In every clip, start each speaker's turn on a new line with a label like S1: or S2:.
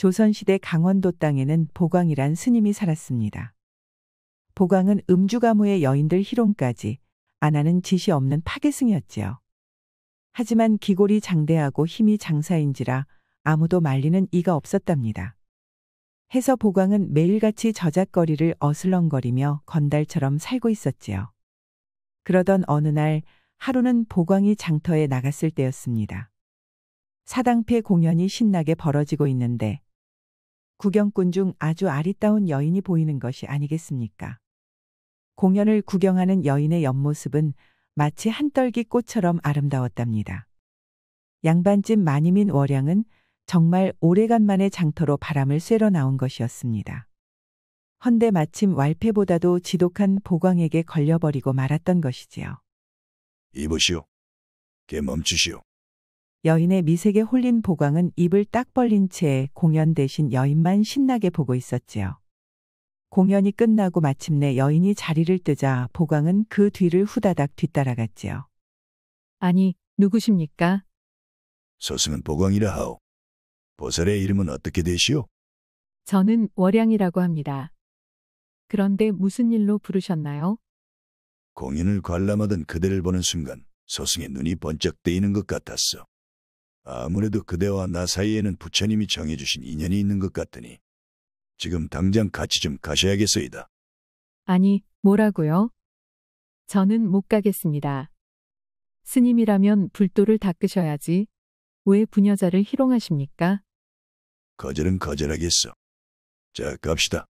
S1: 조선시대 강원도 땅에는 보광이란 스님이 살았습니다. 보광은 음주가무의 여인들 희롱까지 안 하는 짓이 없는 파괴승이었지요. 하지만 기골이 장대하고 힘이 장사인지라 아무도 말리는 이가 없었답니다. 해서 보광은 매일같이 저잣거리를 어슬렁거리며 건달처럼 살고 있었지요. 그러던 어느 날 하루는 보광이 장터에 나갔을 때였습니다. 사당패 공연이 신나게 벌어지고 있는데 구경꾼 중 아주 아리따운 여인이 보이는 것이 아니겠습니까? 공연을 구경하는 여인의 옆모습은 마치 한떨기 꽃처럼 아름다웠답니다. 양반집 마님인 월양은 정말 오래간만에 장터로 바람을 쐬러 나온 것이었습니다. 헌데 마침 왈패보다도 지독한 보광에게 걸려버리고 말았던 것이지요.
S2: 이보시오. 개 멈추시오.
S1: 여인의 미색에 홀린 보광은 입을 딱 벌린 채 공연 대신 여인만 신나게 보고 있었지요. 공연이 끝나고 마침내 여인이 자리를 뜨자 보광은 그 뒤를 후다닥 뒤따라갔지요.
S3: 아니, 누구십니까?
S2: 소승은 보광이라 하오. 보살의 이름은 어떻게 되시오?
S3: 저는 월양이라고 합니다. 그런데 무슨 일로 부르셨나요?
S2: 공연을 관람하던 그대를 보는 순간 소승의 눈이 번쩍 뜨이는 것 같았어. 아무래도 그대와 나 사이에는 부처님이 정해주신 인연이 있는 것 같으니 지금 당장 같이 좀 가셔야겠소이다.
S3: 아니, 뭐라고요? 저는 못 가겠습니다. 스님이라면 불도를 닦으셔야지. 왜 부녀자를 희롱하십니까?
S2: 거절은 거절하겠소. 자, 갑시다.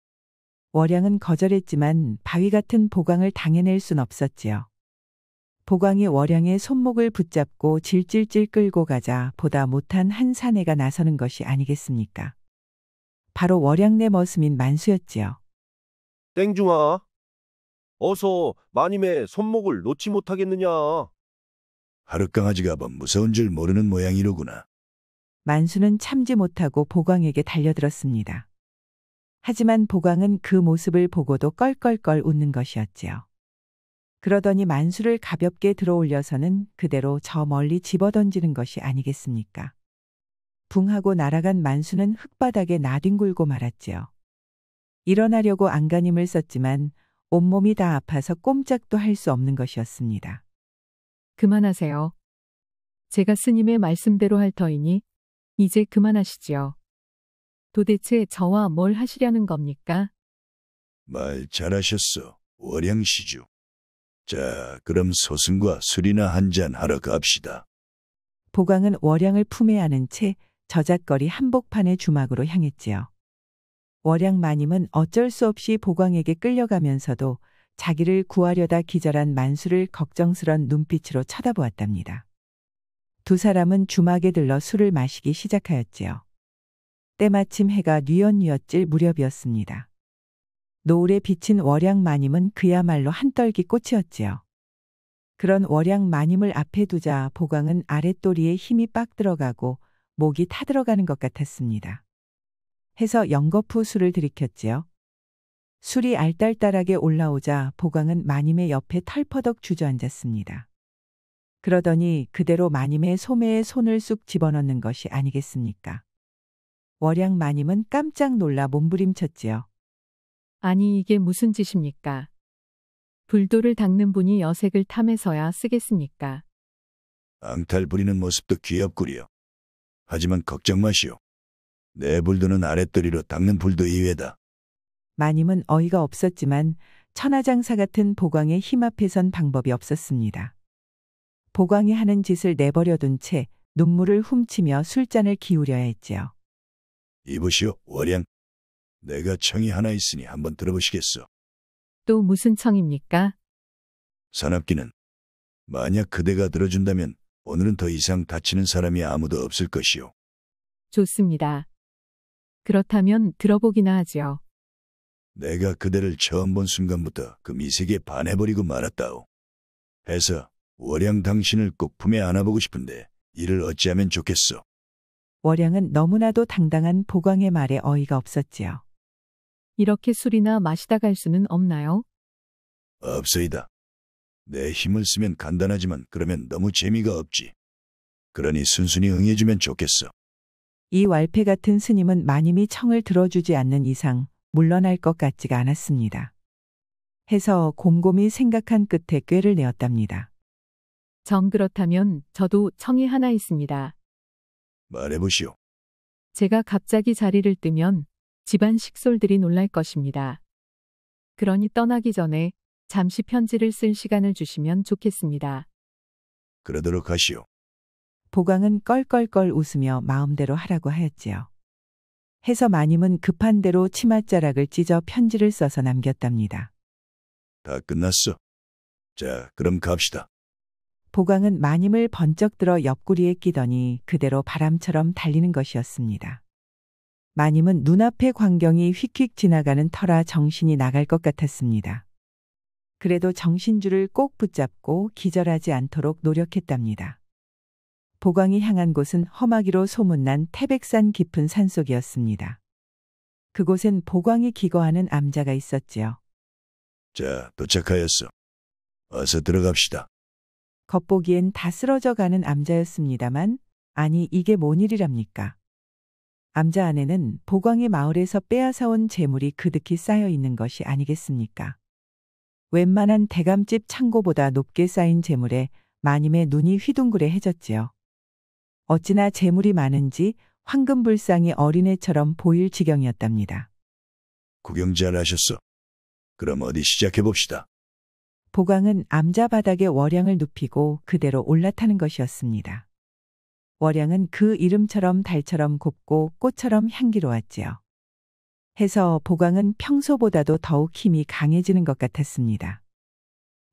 S1: 월양은 거절했지만 바위 같은 보광을 당해낼 순 없었지요. 보광이 월양의 손목을 붙잡고 질질질 끌고 가자 보다 못한 한 사내가 나서는 것이 아니겠습니까? 바로 월양내 머슴인 만수였지요.
S4: 땡중아, 어서 마님의 손목을 놓지 못하겠느냐.
S2: 하룻강아지가 뭐 무서운 줄 모르는 모양이로구나.
S1: 만수는 참지 못하고 보광에게 달려들었습니다. 하지만 보광은 그 모습을 보고도 껄껄껄 웃는 것이었지요. 그러더니 만수를 가볍게 들어올려서는 그대로 저 멀리 집어던지는 것이 아니겠습니까? 붕하고 날아간 만수는 흙바닥에 나뒹굴고 말았지요. 일어나려고 안간힘을 썼지만 온몸이 다 아파서 꼼짝도 할 수 없는 것이었습니다.
S3: 그만하세요. 제가 스님의 말씀대로 할 터이니 이제 그만하시지요. 도대체 저와 뭘 하시려는 겁니까?
S2: 말 잘하셨어, 월양시주. 자, 그럼 소승과 술이나 한잔 하러 갑시다.
S1: 보광은 월양을 품에 안은 채 저잣거리 한복판의 주막으로 향했지요. 월양 마님은 어쩔 수 없이 보광에게 끌려가면서도 자기를 구하려다 기절한 만수를 걱정스런 눈빛으로 쳐다보았답니다. 두 사람은 주막에 들러 술을 마시기 시작하였지요. 때마침 해가 뉘엿뉘엿 질 무렵이었습니다. 노을에 비친 월양 마님은 그야말로 한떨기 꽃이었지요. 그런 월양 마님을 앞에 두자 보광은 아랫도리에 힘이 빡 들어가고 목이 타들어가는 것 같았습니다. 해서 연거푸 술을 들이켰지요. 술이 알딸딸하게 올라오자 보광은 마님의 옆에 털퍼덕 주저앉았습니다. 그러더니 그대로 마님의 소매에 손을 쑥 집어넣는 것이 아니겠습니까? 월양 마님은 깜짝 놀라 몸부림쳤지요.
S3: 아니, 이게 무슨 짓입니까? 불도를 닦는 분이 여색을 탐해서야 쓰겠습니까?
S2: 앙탈 부리는 모습도 귀엽구려. 하지만 걱정 마시오. 내 불도는 아랫도리로 닦는 불도 이외다.
S1: 마님은 어이가 없었지만 천하장사 같은 보광의 힘 앞에선 방법이 없었습니다. 보광이 하는 짓을 내버려둔 채 눈물을 훔치며 술잔을 기울여야 했지요.
S2: 이보시오, 월양. 내가 청이 하나 있으니 한번 들어보시겠소.
S3: 또 무슨 청입니까?
S2: 사납기는 만약 그대가 들어준다면 오늘은 더 이상 다치는 사람이 아무도 없을 것이오.
S3: 좋습니다. 그렇다면 들어보기나 하지요.
S2: 내가 그대를 처음 본 순간부터 그 미색에 반해버리고 말았다오. 해서 월양 당신을 꼭 품에 안아보고 싶은데 이를 어찌하면 좋겠소.
S1: 월양은 너무나도 당당한 보광의 말에 어이가 없었지요.
S3: 이렇게 술이나 마시다 갈 수는 없나요?
S2: 없소이다. 내 힘을 쓰면 간단하지만 그러면 너무 재미가 없지. 그러니 순순히 응해주면 좋겠어.
S1: 이 왈패 같은 스님은 마님이 청을 들어주지 않는 이상 물러날 것 같지가 않았습니다. 해서 곰곰이 생각한 끝에 꾀를 내었답니다.
S3: 정 그렇다면 저도 청이 하나 있습니다.
S2: 말해보시오.
S3: 제가 갑자기 자리를 뜨면 집안 식솔들이 놀랄 것입니다. 그러니 떠나기 전에 잠시 편지를 쓸 시간을 주시면 좋겠습니다.
S2: 그러도록 하시오.
S1: 보광은 껄껄껄 웃으며 마음대로 하라고 하였지요. 해서 마님은 급한 대로 치맛자락을 찢어 편지를 써서 남겼답니다.
S2: 다 끝났어. 자, 그럼 갑시다.
S1: 보광은 마님을 번쩍 들어 옆구리에 끼더니 그대로 바람처럼 달리는 것이었습니다. 마님은 눈앞의 광경이 휙휙 지나가는 터라 정신이 나갈 것 같았습니다. 그래도 정신줄을 꼭 붙잡고 기절하지 않도록 노력했답니다. 보광이 향한 곳은 험하기로 소문난 태백산 깊은 산속이었습니다. 그곳엔 보광이 기거하는 암자가 있었지요.
S2: 자, 도착하였어. 어서 들어갑시다.
S1: 겉보기엔 다 쓰러져 가는 암자였습니다만, 아니 이게 뭔 일이랍니까? 암자 안에는 보광이 마을에서 빼앗아온 재물이 그득히 쌓여 있는 것이 아니겠습니까? 웬만한 대감집 창고보다 높게 쌓인 재물에 마님의 눈이 휘둥그레해졌지요. 어찌나 재물이 많은지 황금불상이 어린애처럼 보일 지경이었답니다.
S2: 구경 잘 하셨어. 그럼 어디 시작해봅시다.
S1: 보광은 암자 바닥에 월양을 눕히고 그대로 올라타는 것이었습니다. 월양은 그 이름처럼 달처럼 곱고 꽃처럼 향기로웠지요. 해서 보광은 평소보다도 더욱 힘이 강해지는 것 같았습니다.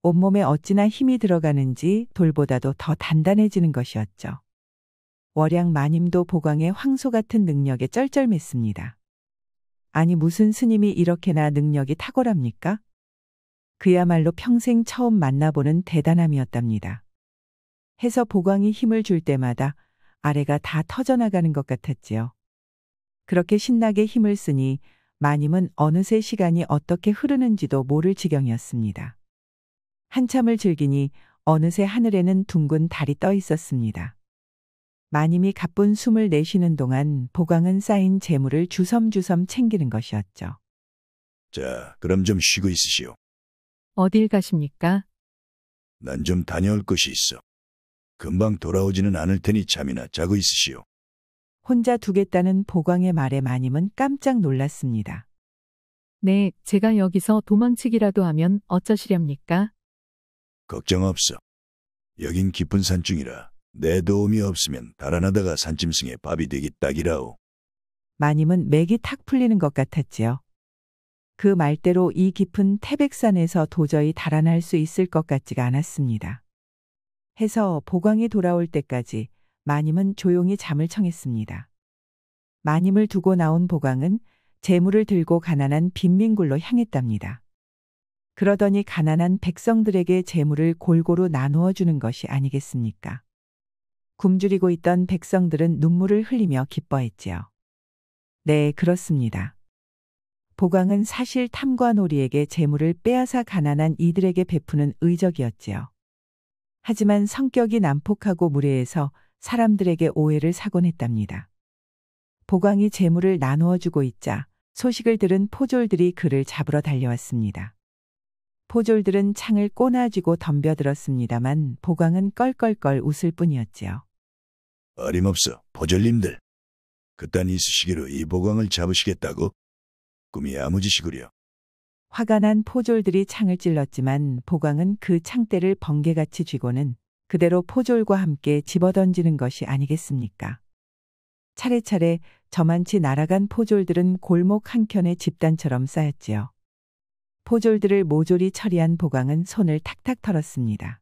S1: 온몸에 어찌나 힘이 들어가는지 돌보다도 더 단단해지는 것이었죠. 월양 마님도 보광의 황소 같은 능력에 쩔쩔맸습니다. 아니 무슨 스님이 이렇게나 능력이 탁월합니까? 그야말로 평생 처음 만나보는 대단함이었답니다. 해서 보광이 힘을 줄 때마다 아래가 다 터져나가는 것 같았지요. 그렇게 신나게 힘을 쓰니 마님은 어느새 시간이 어떻게 흐르는지도 모를 지경이었습니다. 한참을 즐기니 어느새 하늘에는 둥근 달이 떠 있었습니다. 마님이 가쁜 숨을 내쉬는 동안 보광은 쌓인 재물을 주섬주섬 챙기는 것이었죠.
S2: 자, 그럼 좀 쉬고 있으시오.
S3: 어딜 가십니까?
S2: 난 좀 다녀올 것이 있어. 금방 돌아오지는 않을 테니 잠이나 자고 있으시오.
S1: 혼자 두겠다는 보광의 말에 마님은 깜짝 놀랐습니다.
S3: 네, 제가 여기서 도망치기라도 하면 어쩌시렵니까?
S2: 걱정 없어. 여긴 깊은 산중이라 내 도움이 없으면 달아나다가 산짐승의 밥이 되기 딱이라오.
S1: 마님은 맥이 탁 풀리는 것 같았지요. 그 말대로 이 깊은 태백산에서 도저히 달아날 수 있을 것 같지가 않았습니다. 해서 보광이 돌아올 때까지 마님은 조용히 잠을 청했습니다. 마님을 두고 나온 보광은 재물을 들고 가난한 빈민굴로 향했답니다. 그러더니 가난한 백성들에게 재물을 골고루 나누어 주는 것이 아니겠습니까? 굶주리고 있던 백성들은 눈물을 흘리며 기뻐했지요. 네, 그렇습니다. 보광은 사실 탐관오리에게 재물을 빼앗아 가난한 이들에게 베푸는 의적이었지요. 하지만 성격이 난폭하고 무례해서 사람들에게 오해를 사곤 했답니다. 보광이 재물을 나누어 주고 있자 소식을 들은 포졸들이 그를 잡으러 달려왔습니다. 포졸들은 창을 꼬나쥐고 덤벼들었습니다만 보광은 껄껄껄 웃을 뿐이었지요.
S2: 어림없어, 포졸님들. 그딴 이쑤시개로 이 보광을 잡으시겠다고? 꿈이 야무지시구려.
S1: 화가 난 포졸들이 창을 찔렀지만 보광은 그 창대를 번개같이 쥐고는 그대로 포졸과 함께 집어던지는 것이 아니겠습니까? 차례차례 저만치 날아간 포졸들은 골목 한켠에 집단처럼 쌓였지요. 포졸들을 모조리 처리한 보광은 손을 탁탁 털었습니다.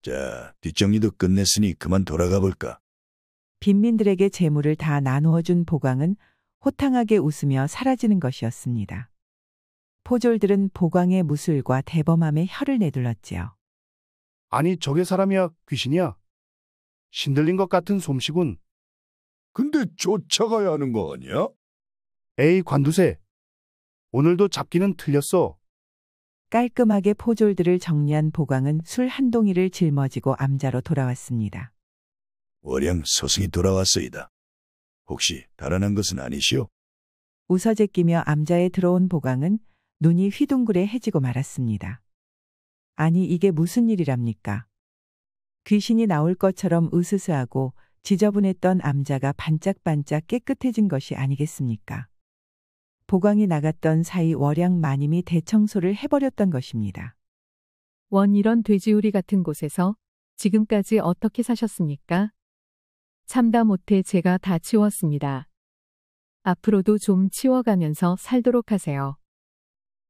S2: 자, 뒷정리도 끝냈으니 그만 돌아가 볼까?
S1: 빈민들에게 재물을 다 나누어 준 보광은 호탕하게 웃으며 사라지는 것이었습니다. 포졸들은 보광의 무술과 대범함에 혀를 내둘렀지요.
S5: 아니 저게 사람이야 귀신이야? 신들린 것 같은 솜씨군.
S2: 근데 쫓아가야 하는 거 아니야?
S5: 에이 관두세. 오늘도 잡기는 틀렸어.
S1: 깔끔하게 포졸들을 정리한 보광은 술 한 동이를 짊어지고 암자로 돌아왔습니다.
S2: 월양 스승이 돌아왔소이다. 혹시 달아난 것은 아니시오?
S1: 웃어제끼며 암자에 들어온 보광은 눈이 휘둥그레해지고 말았습니다. 아니 이게 무슨 일이랍니까? 귀신이 나올 것처럼 으스스하고 지저분했던 암자가 반짝반짝 깨끗해진 것이 아니겠습니까? 보광이 나갔던 사이 월양 마님이 대청소를 해버렸던 것입니다.
S3: 원 이런 돼지우리 같은 곳에서 지금까지 어떻게 사셨습니까? 참다 못해 제가 다 치웠습니다. 앞으로도 좀 치워가면서 살도록 하세요.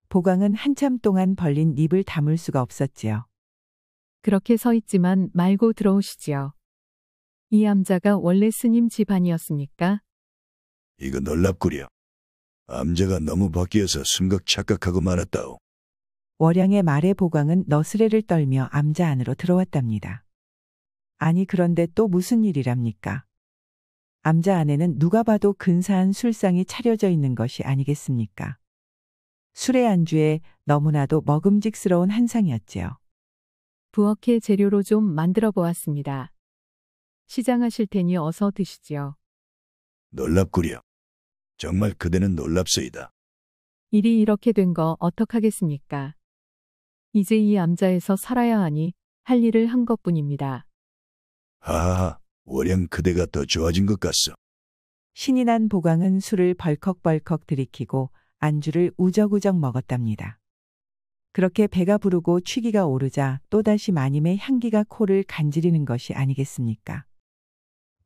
S1: 보광은 한참 동안 벌린 입을 다물 수가 없었지요.
S3: 그렇게 서 있지만 말고 들어오시지요. 이 암자가 원래 스님 집안이었습니까?
S2: 이거 놀랍구려. 암자가 너무 바뀌어서 순각 착각하고 말았다오.
S1: 월양의 말에 보광은 너스레를 떨며 암자 안으로 들어왔답니다. 아니 그런데 또 무슨 일이랍니까? 암자 안에는 누가 봐도 근사한 술상이 차려져 있는 것이 아니겠습니까? 술의 안주에 너무나도 먹음직스러운 한상이었지요.
S3: 부엌의 재료로 좀 만들어 보았습니다. 시장하실 테니 어서 드시지요.
S2: 놀랍구려. 정말 그대는 놀랍소이다.
S3: 일이 이렇게 된 거 어떡하겠습니까? 이제 이 암자에서 살아야 하니 할 일을 한 것뿐입니다.
S2: 하하하, 월양 그대가 더 좋아진 것 같소.
S1: 신이 난 보광은 술을 벌컥벌컥 들이키고 안주를 우적우적 먹었답니다. 그렇게 배가 부르고 취기가 오르자 또다시 마님의 향기가 코를 간지리는 것이 아니겠습니까?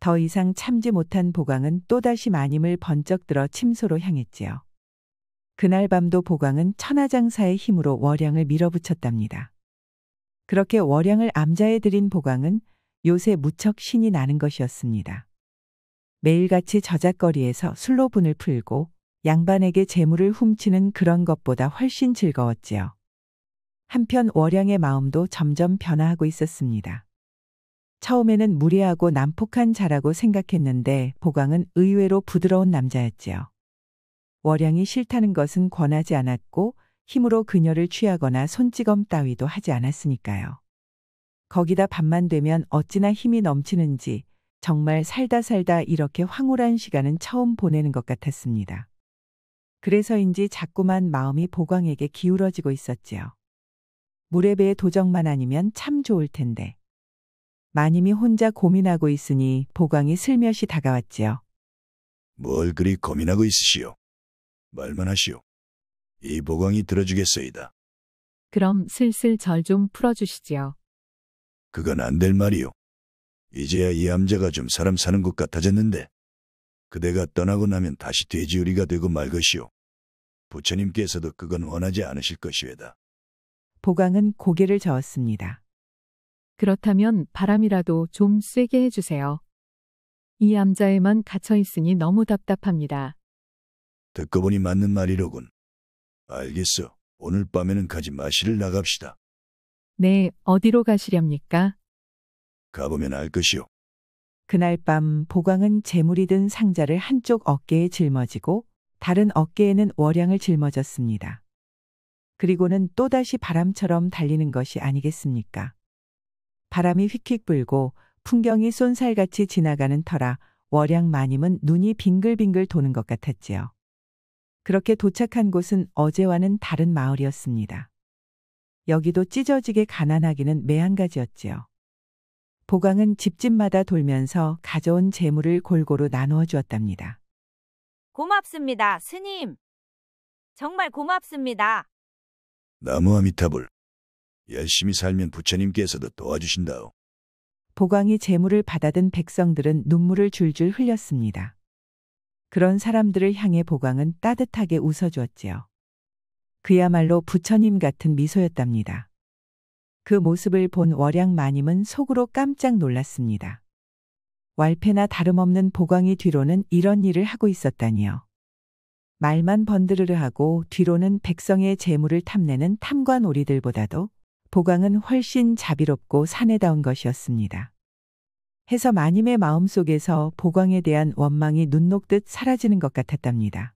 S1: 더 이상 참지 못한 보광은 또다시 마님을 번쩍 들어 침소로 향했지요. 그날 밤도 보광은 천하장사의 힘으로 월양을 밀어붙였답니다. 그렇게 월양을 암자에 들인 보광은 요새 무척 신이 나는 것이었습니다. 매일같이 저잣거리에서 술로 분을 풀고 양반에게 재물을 훔치는 그런 것보다 훨씬 즐거웠지요. 한편 월양의 마음도 점점 변화하고 있었습니다. 처음에는 무례하고 난폭한 자라고 생각했는데 보광은 의외로 부드러운 남자였지요. 월양이 싫다는 것은 권하지 않았고 힘으로 그녀를 취하거나 손찌검 따위도 하지 않았으니까요. 거기다 밤만 되면 어찌나 힘이 넘치는지 정말 살다 이렇게 황홀한 시간은 처음 보내는 것 같았습니다. 그래서인지 자꾸만 마음이 보광에게 기울어지고 있었지요. 물에 배의 도적만 아니면 참 좋을 텐데. 마님이 혼자 고민하고 있으니 보광이 슬며시 다가왔지요.
S2: 뭘 그리 고민하고 있으시오? 말만 하시오. 이 보광이 들어주겠소이다.
S3: 그럼 슬슬 절 좀 풀어주시지요.
S2: 그건 안 될 말이오. 이제야 이 암자가 좀 사람 사는 것 같아졌는데 그대가 떠나고 나면 다시 돼지우리가 되고 말 것이오. 부처님께서도 그건 원하지 않으실 것이외다.
S1: 보광은 고개를 저었습니다.
S3: 그렇다면 바람이라도 좀 쐬게 해주세요. 이 암자에만 갇혀 있으니 너무 답답합니다.
S2: 듣고 보니 맞는 말이로군. 알겠어. 오늘 밤에는 가지 마시를 나갑시다.
S3: 네, 어디로 가시렵니까?
S2: 가보면 알 것이오.
S1: 그날 밤 보광은 재물이 든 상자를 한쪽 어깨에 짊어지고 다른 어깨에는 월양을 짊어졌습니다. 그리고는 또다시 바람처럼 달리는 것이 아니겠습니까? 바람이 휙휙 불고 풍경이 쏜살같이 지나가는 터라 월양 마님은 눈이 빙글빙글 도는 것 같았지요. 그렇게 도착한 곳은 어제와는 다른 마을이었습니다. 여기도 찢어지게 가난하기는 매한가지였지요. 보광은 집집마다 돌면서 가져온 재물을 골고루 나누어 주었답니다.
S6: 고맙습니다, 스님. 정말 고맙습니다.
S2: 나무 아미타불. 열심히 살면 부처님께서도 도와주신다오.
S1: 보광이 재물을 받아든 백성들은 눈물을 줄줄 흘렸습니다. 그런 사람들을 향해 보광은 따뜻하게 웃어주었지요. 그야말로 부처님 같은 미소였답니다. 그 모습을 본 월양 마님은 속으로 깜짝 놀랐습니다. 왈패나 다름없는 보광이 뒤로는 이런 일을 하고 있었다니요. 말만 번드르르하고 뒤로는 백성의 재물을 탐내는 탐관오리들보다도 보광은 훨씬 자비롭고 사내다운 것이었습니다. 해서 마님의 마음속에서 보광에 대한 원망이 눈 녹듯 사라지는 것 같았답니다.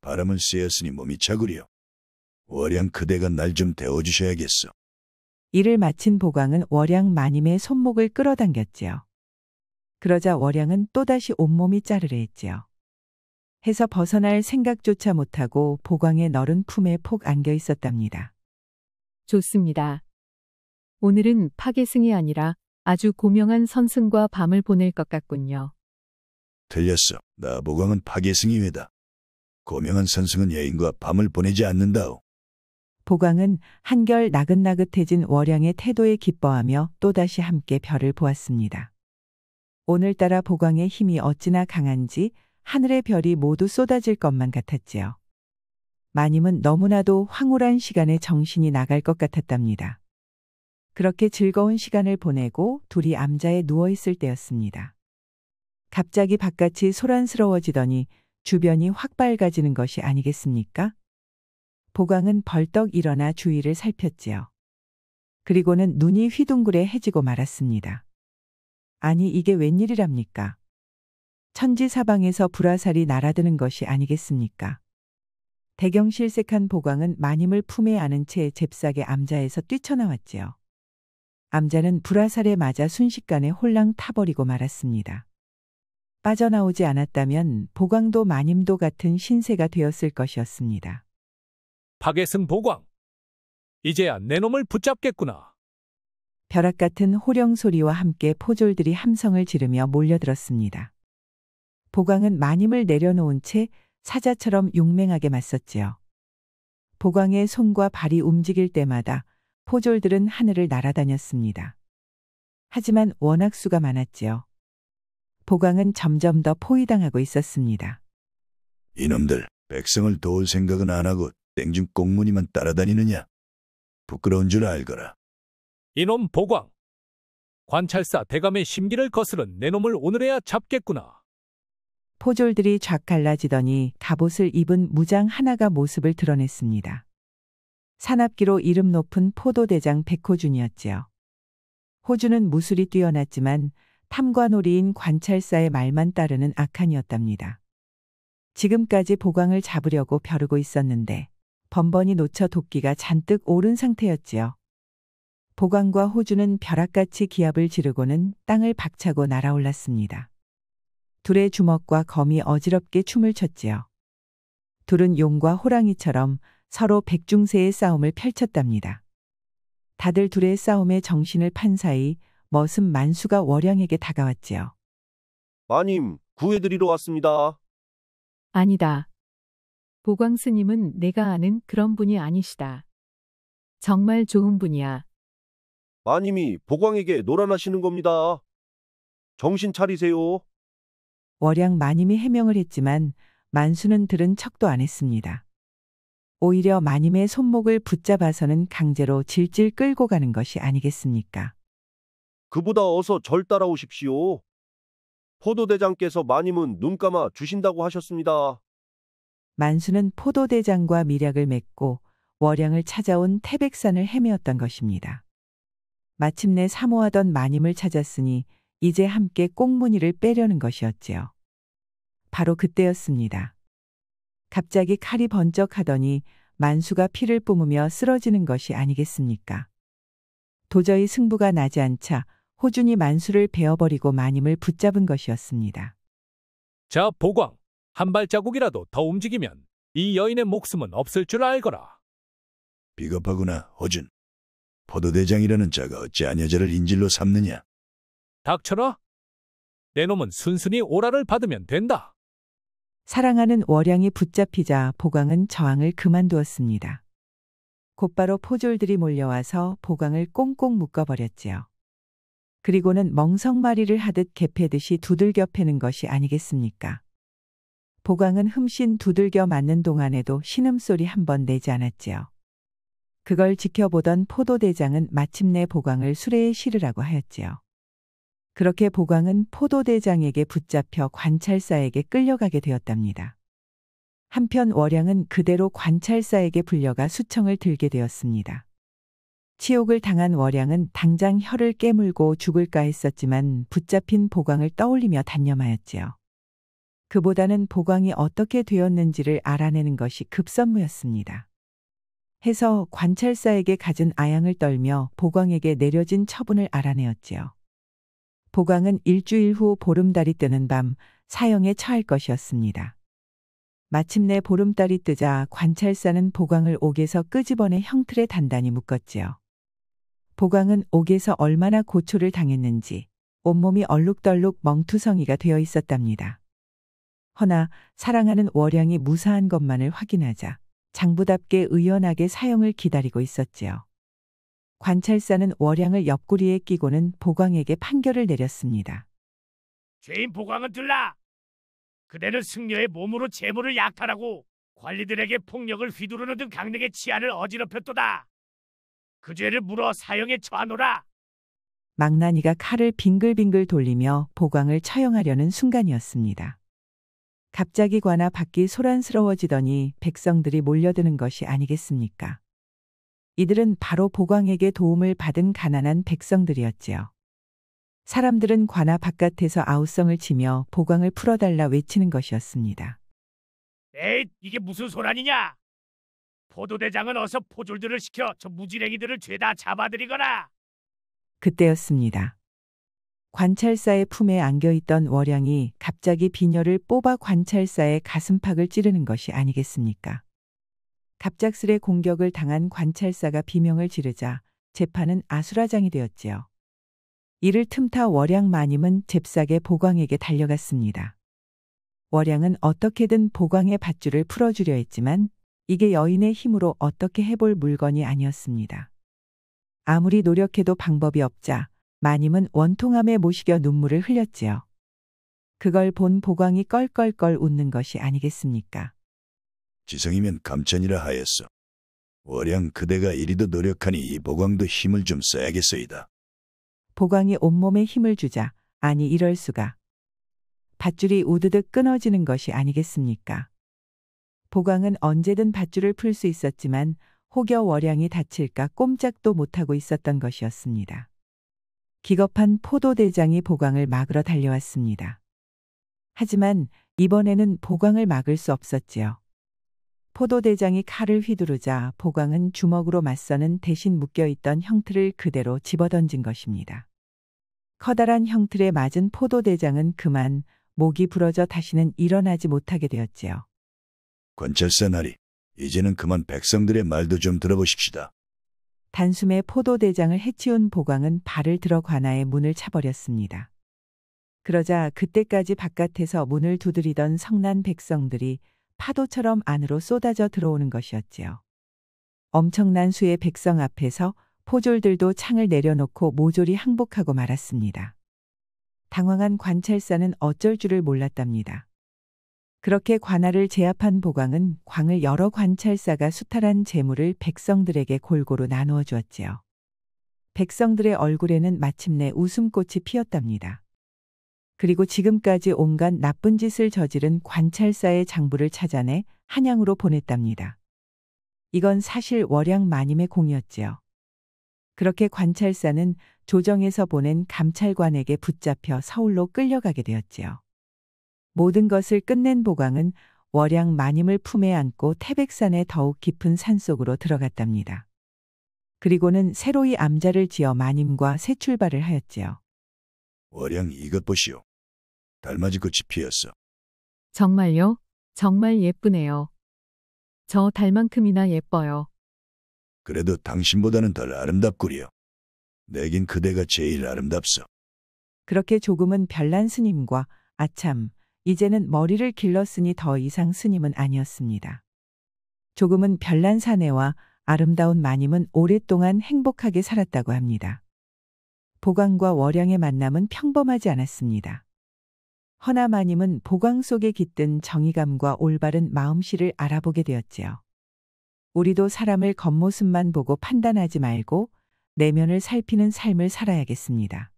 S2: 바람을 쐬었으니 몸이 차구려. 월양 그대가 날 좀 데워주셔야겠어.
S1: 이를 마친 보광은 월양 마님의 손목을 끌어당겼지요. 그러자 월양은 또다시 온몸이 짜르르했지요. 해서 벗어날 생각조차 못하고 보광의 너른 품에 폭 안겨 있었답니다.
S3: 좋습니다. 오늘은 파괴승이 아니라 아주 고명한 선승과 밤을 보낼 것 같군요.
S2: 틀렸어. 나 보광은 파괴승이 왜다. 고명한 선승은 여인과 밤을 보내지 않는다오.
S1: 보광은 한결 나긋나긋해진 월양의 태도에 기뻐하며 또다시 함께 별을 보았습니다. 오늘따라 보광의 힘이 어찌나 강한지 하늘의 별이 모두 쏟아질 것만 같았지요. 마님은 너무나도 황홀한 시간에 정신이 나갈 것 같았답니다. 그렇게 즐거운 시간을 보내고 둘이 암자에 누워있을 때였습니다. 갑자기 바깥이 소란스러워지더니 주변이 확 밝아지는 것이 아니겠습니까? 보광은 벌떡 일어나 주위를 살폈지요. 그리고는 눈이 휘둥그레해지고 말았습니다. 아니 이게 웬일이랍니까? 천지사방에서 불화살이 날아드는 것이 아니겠습니까? 대경실색한 보광은 마님을 품에 안은 채 잽싸게 암자에서 뛰쳐나왔지요. 암자는 불화살에 맞아 순식간에 홀랑 타버리고 말았습니다. 빠져나오지 않았다면 보광도 마님도 같은 신세가 되었을 것이었습니다.
S7: 파괴승 보광. 이제야 내 놈을 붙잡겠구나.
S1: 벼락 같은 호령 소리와 함께 포졸들이 함성을 지르며 몰려들었습니다. 보광은 마님을 내려놓은 채 사자처럼 용맹하게 맞섰지요. 보광의 손과 발이 움직일 때마다 포졸들은 하늘을 날아다녔습니다. 하지만 워낙 수가 많았지요. 보광은 점점 더 포위당하고 있었습니다.
S2: 이놈들 백성을 도울 생각은 안 하고 땡중 꽁무니만 따라다니느냐. 부끄러운 줄 알거라.
S7: 이놈 보광. 관찰사 대감의 심기를 거스른 내 놈을 오늘에야 잡겠구나.
S1: 포졸들이 쫙 갈라지더니 갑옷을 입은 무장 하나가 모습을 드러냈습니다. 산악기로 이름 높은 포도대장 백호준이었지요. 호준은 무술이 뛰어났지만 탐관오리인 관찰사의 말만 따르는 악한이었답니다. 지금까지 보광을 잡으려고 벼르고 있었는데 번번이 놓쳐 도끼가 잔뜩 오른 상태였지요. 보광과 호준은 벼락같이 기합을 지르고는 땅을 박차고 날아올랐습니다. 둘의 주먹과 검이 어지럽게 춤을 췄지요. 둘은 용과 호랑이처럼 서로 백중세의 싸움을 펼쳤답니다. 다들 둘의 싸움에 정신을 판 사이 머슴 만수가 월양에게 다가왔지요.
S4: 마님, 구해드리러 왔습니다.
S3: 아니다. 보광 스님은 내가 아는 그런 분이 아니시다. 정말 좋은 분이야.
S4: 마님이 보광에게 노란하시는 겁니다. 정신 차리세요.
S1: 월양 마님이 해명을 했지만 만수는 들은 척도 안 했습니다. 오히려 마님의 손목을 붙잡아서는 강제로 질질 끌고 가는 것이 아니겠습니까?
S4: 그보다 어서 절 따라오십시오. 포도대장께서 마님은 눈 감아 주신다고 하셨습니다.
S1: 만수는 포도대장과 미략을 맺고 월양을 찾아온 태백산을 헤매었던 것입니다. 마침내 사모하던 마님을 찾았으니 이제 함께 꽁무니를 빼려는 것이었지요. 바로 그때였습니다. 갑자기 칼이 번쩍하더니 만수가 피를 뿜으며 쓰러지는 것이 아니겠습니까? 도저히 승부가 나지 않자 호준이 만수를 베어버리고 마님을 붙잡은 것이었습니다.
S7: 자 보광. 한 발자국이라도 더 움직이면 이 여인의 목숨은 없을 줄 알거라.
S2: 비겁하구나, 호준. 포도대장이라는 자가 어찌 아녀자를 인질로 삼느냐.
S7: 닥쳐라. 내 놈은 순순히 오라를 받으면 된다.
S1: 사랑하는 월양이 붙잡히자 보광은 저항을 그만두었습니다. 곧바로 포졸들이 몰려와서 보광을 꽁꽁 묶어버렸지요. 그리고는 멍석마리를 하듯 개패듯이 두들겨 패는 것이 아니겠습니까? 보광은 흠씬 두들겨 맞는 동안에도 신음소리 한 번 내지 않았지요. 그걸 지켜보던 포도대장은 마침내 보광을 수레에 실으라고 하였지요. 그렇게 보광은 포도대장에게 붙잡혀 관찰사에게 끌려가게 되었답니다. 한편 월양은 그대로 관찰사에게 불려가 수청을 들게 되었습니다. 치욕을 당한 월양은 당장 혀를 깨물고 죽을까 했었지만 붙잡힌 보광을 떠올리며 단념하였지요. 그보다는 보광이 어떻게 되었는지를 알아내는 것이 급선무였습니다. 해서 관찰사에게 갖은 아양을 떨며 보광에게 내려진 처분을 알아내었지요. 보광은 일주일 후 보름달이 뜨는 밤 사형에 처할 것이었습니다. 마침내 보름달이 뜨자 관찰사는 보광을 옥에서 끄집어내 형틀에 단단히 묶었지요. 보광은 옥에서 얼마나 고초를 당했는지 온몸이 얼룩덜룩 멍투성이가 되어 있었답니다. 허나 사랑하는 월양이 무사한 것만을 확인하자 장부답게 의연하게 사형을 기다리고 있었지요. 관찰사는 월양을 옆구리에 끼고는 보광에게 판결을 내렸습니다.
S8: 죄인 보광은 들라. 그대는 승려의 몸으로 재물을 약탈하고 관리들에게 폭력을 휘두르는 등 강력의 치안을 어지럽혔도다. 그 죄를 물어 사형에 처하노라.
S1: 망나니가 칼을 빙글빙글 돌리며 보광을 처형하려는 순간이었습니다. 갑자기 관아 밖이 소란스러워지더니 백성들이 몰려드는 것이 아니겠습니까? 이들은 바로 보광에게 도움을 받은 가난한 백성들이었지요. 사람들은 관아 바깥에서 아우성을 치며 보광을 풀어달라 외치는 것이었습니다.
S8: 에이, 이게 무슨 소란이냐? 포도대장은 어서 포졸들을 시켜 저 무지랭이들을 죄다 잡아들이거라.
S1: 그때였습니다. 관찰사의 품에 안겨있던 월양이 갑자기 비녀를 뽑아 관찰사의 가슴팍을 찌르는 것이 아니겠습니까? 갑작스레 공격을 당한 관찰사가 비명을 지르자 재판은 아수라장이 되었지요. 이를 틈타 월양 마님은 잽싸게 보광에게 달려갔습니다. 월양은 어떻게든 보광의 밧줄을 풀어주려 했지만 이게 여인의 힘으로 어떻게 해볼 물건이 아니었습니다. 아무리 노력해도 방법이 없자 마님은 원통함에 못이겨 눈물을 흘렸지요. 그걸 본 보광이 껄껄껄 웃는 것이 아니겠습니까?
S2: 지성이면 감천이라 하였소. 월양 그대가 이리도 노력하니 이 보광도 힘을 좀 써야겠소이다.
S1: 보광이 온몸에 힘을 주자 아니 이럴 수가. 밧줄이 우드득 끊어지는 것이 아니겠습니까? 보광은 언제든 밧줄을 풀 수 있었지만 혹여 월양이 다칠까 꼼짝도 못하고 있었던 것이었습니다. 기겁한 포도대장이 보광을 막으러 달려왔습니다. 하지만 이번에는 보광을 막을 수 없었지요. 포도대장이 칼을 휘두르자 보광은 주먹으로 맞서는 대신 묶여있던 형틀을 그대로 집어던진 것입니다. 커다란 형틀에 맞은 포도대장은 그만 목이 부러져 다시는 일어나지 못하게 되었지요.
S2: 관찰사 나리, 이제는 그만 백성들의 말도 좀 들어보십시다.
S1: 단숨에 포도대장을 해치운 보광은 발을 들어 관아의 문을 차버렸습니다. 그러자 그때까지 바깥에서 문을 두드리던 성난 백성들이 파도처럼 안으로 쏟아져 들어오는 것이었지요. 엄청난 수의 백성 앞에서 포졸들도 창을 내려놓고 모조리 항복하고 말았습니다. 당황한 관찰사는 어쩔 줄을 몰랐답니다. 그렇게 관아를 제압한 보광은 광을 여러 관찰사가 수탈한 재물을 백성들에게 골고루 나누어 주었지요. 백성들의 얼굴에는 마침내 웃음꽃이 피었답니다. 그리고 지금까지 온갖 나쁜 짓을 저지른 관찰사의 장부를 찾아내 한양으로 보냈답니다. 이건 사실 월양 마님의 공이었지요. 그렇게 관찰사는 조정에서 보낸 감찰관에게 붙잡혀 서울로 끌려가게 되었지요. 모든 것을 끝낸 보광은 월양 마님을 품에 안고 태백산의 더욱 깊은 산속으로 들어갔답니다. 그리고는 새로이 암자를 지어 마님과 새 출발을 하였지요.
S2: 월양 이것 보시오. 달맞이 꽃이 피었어.
S3: 정말요? 정말 예쁘네요. 저 달만큼이나 예뻐요.
S2: 그래도 당신보다는 덜 아름답구려. 내긴 그대가 제일 아름답소.
S1: 그렇게 조금은 별난 스님과 아참 이제는 머리를 길렀으니 더 이상 스님은 아니었습니다. 조금은 별난 사내와 아름다운 마님은 오랫동안 행복하게 살았다고 합니다. 보광과 월양의 만남은 평범하지 않았습니다. 허나 마님은 보광 속에 깃든 정의감과 올바른 마음씨를 알아보게 되었지요. 우리도 사람을 겉모습만 보고 판단하지 말고 내면을 살피는 삶을 살아야겠습니다.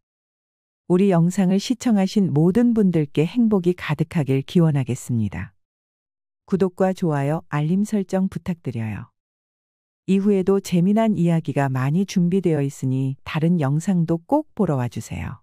S1: 우리 영상을 시청하신 모든 분들께 행복이 가득하길 기원하겠습니다. 구독과 좋아요, 알림 설정 부탁드려요. 이후에도 재미난 이야기가 많이 준비되어 있으니 다른 영상도 꼭 보러 와주세요.